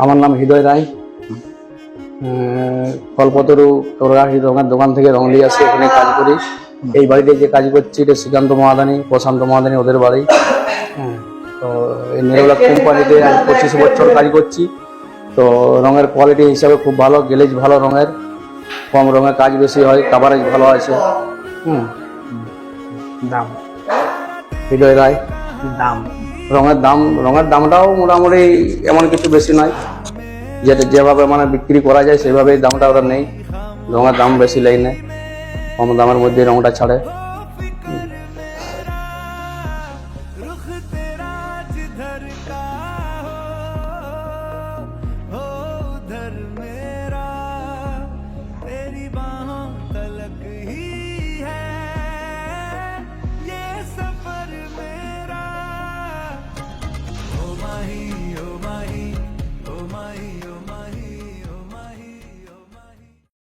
আমার নাম হৃদয় রায়। কল্পতরু রঙের দোকান থেকে রং নিয়ে আসি, ওখানে কাজ করি। এই বাড়িতে যে কাজ করছি এটা শ্রীকান্ত মহাদানি, প্রশান্ত মহাদানি ওদের বাড়ি। তো এই নিরোলা কোম্পানিতে আজ 25 বছর কাজ করছি। তো রঙের কোয়ালিটি হিসাবে খুব ভালো, গ্লেজ ভালো, রঙের কম রঙের কাজ বেশি হয়, কাভারেজ ভালো আছে। দাম হৃদয় রায়। দাম রঙের দামটাও মোটামুটি এমন কিছু বেশি নয়, যেটা যেভাবে মানে বিক্রি করা যায় সেভাবেই দামটা ওরা নেই। রঙের দাম বেশি নেই না, কম দামের মধ্যে রঙটা ছাড়ে।